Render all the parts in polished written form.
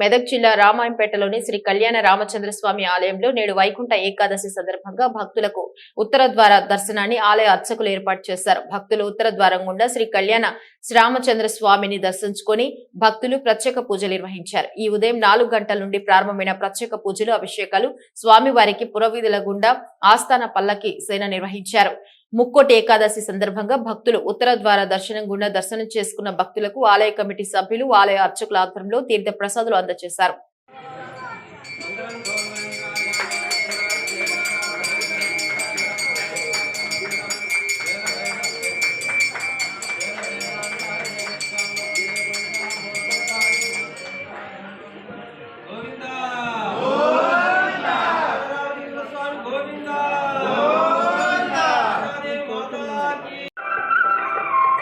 మెదక్ జిల్లా రామాయంపేటలోని శ్రీ కళ్యాణ రామచంద్రస్వామి ఆలయంలో నేడు వైకుంఠ ఏకాదశి సందర్భంగా భక్తులకు ఉత్తర ద్వార దర్శనాన్ని ఆలయ అర్చకులు ఏర్పాటు చేశారు. భక్తులు ఉత్తర ద్వారం గుండా శ్రీ కళ్యాణ శ్రీరామచంద్రస్వామిని దర్శించుకుని భక్తులు ప్రత్యేక పూజలు నిర్వహించారు. ఈ ఉదయం 4 గంటల నుండి ప్రారంభమైన ప్రత్యేక పూజలు, అభిషేకాలు, స్వామివారికి పురవీధుల గుండా ఆస్థాన పల్లకి సేన నిర్వహించారు. ముక్కోటి ఏకాదశి సందర్భంగా భక్తులు ఉత్తర ద్వార దర్శనం గుండా దర్శనం చేసుకున్న భక్తులకు ఆలయ కమిటీ సభ్యులు, ఆలయ అర్చకుల ఆధ్వర్యంలో తీర్థ ప్రసాదాలు అందజేశారు.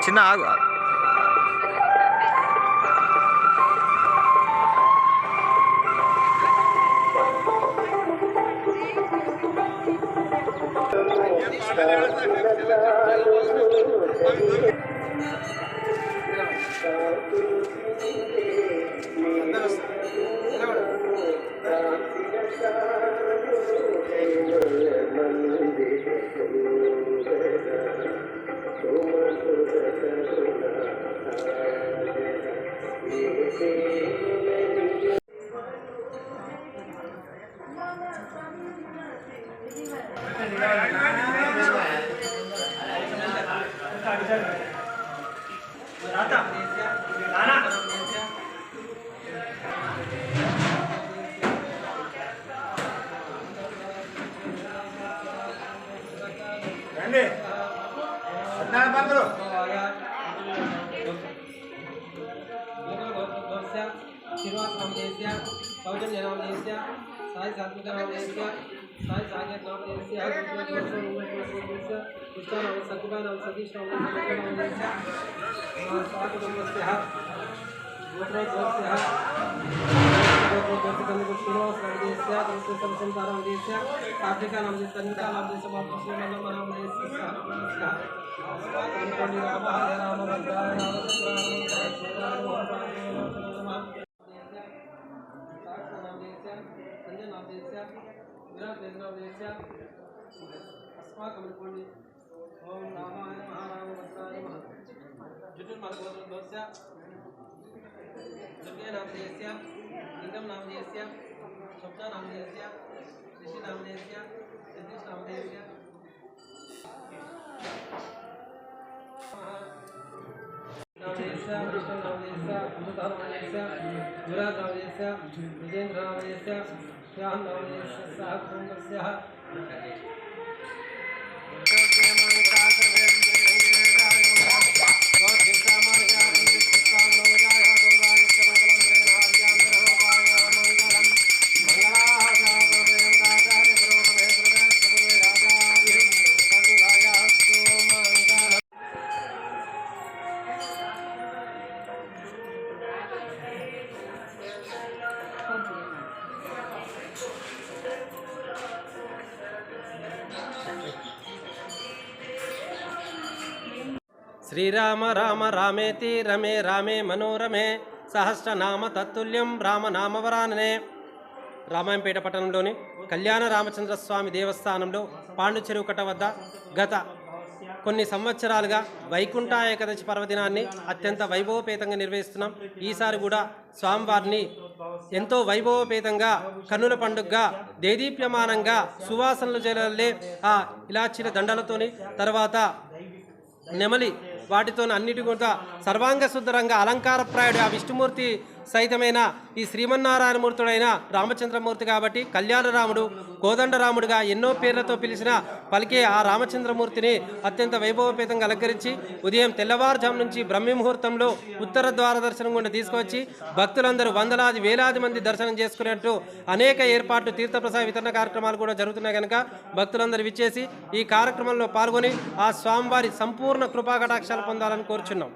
చిన్న ఆగు. श्रीनिवास नामदेस्य सौजन्य नामदेस्य साई सात्विक नामदेस्य साई साकेत नामदेस्य कृष्ण नाम सत्युगा नाम सतीश नामदेस्य स्वाकुटुम्बस्य गोत्रोद्भवस्य श्रीनिवास नामदेस्य संसंता नामदेस्य कार्तिका नामदेस्य तन्विका नामदेस्य श्रीमन्नम नामदेस्य राम हरे राम भद्राय ओम रामाय महारामवत्ताय नमः जुटुर्मलगोत्रस्य दुर्गे नामदेस्य लिंगम नामदेस्य स्वप्न नामदेस्य ऋषि नामदेस्य सतीश नामदेस्य नामदेस्य कृष्ण नामदेस्य अमृता नामदेस्य युवराज नामदेस्य विजेंद्र नामदेस्य श्याम नामदेस्य सह कुटुंबस्य श्रीराम राम रामेति रमे रामे मनोरमे सहस्रनाम तत्तुल्यं रामनामवरानने రామాయంపేట పట్టణంలోని కళ్యాణ రామచంద్రస్వామి దేవస్థానంలో పాండు చెరువు కట్ట వద్ద గత కొన్ని సంవత్సరాలుగా వైకుంఠ ఏకాదశి పర్వదినాన్ని అత్యంత వైభవపేతంగా నిర్వహిస్తున్నాం. ఈసారి కూడా స్వామివారిని ఎంతో వైభవపేతంగా కన్నుల పండుగగా దేదీప్యమానంగా సువాసనలు జల్లే ఆ ఇలాచీల దండలతోని తర్వాత నెమలి వాటితో అన్నిటి కూడా సర్వాంగ శుద్ధరంగా అలంకారప్రాయుడు ఆ విష్ణుమూర్తి సైతమైన ఈ శ్రీమన్నారాయణమూర్తుడైన రామచంద్రమూర్తి కాబట్టి కళ్యాణరాముడు, కోదండరాముడుగా ఎన్నో పేర్లతో పిలిచిన పలికే ఆ రామచంద్రమూర్తిని అత్యంత వైభవపేతంగా అలంకరించి ఉదయం తెల్లవారుజాము నుంచి బ్రహ్మముహూర్తంలో ఉత్తర ద్వార దర్శనం గుండా తీసుకువచ్చి భక్తులందరూ వందలాది వేలాది మంది దర్శనం చేసుకునేట్టు అనేక ఏర్పాట్లు తీర్థప్రసాద వితరణ కార్యక్రమాలు కూడా జరుగుతున్నాయి కనుక భక్తులందరూ విచ్చేసి ఈ కార్యక్రమంలో పాల్గొని ఆ స్వామివారి సంపూర్ణ కృపాకటాక్షాలు పొందాలని కోరుచున్నాం.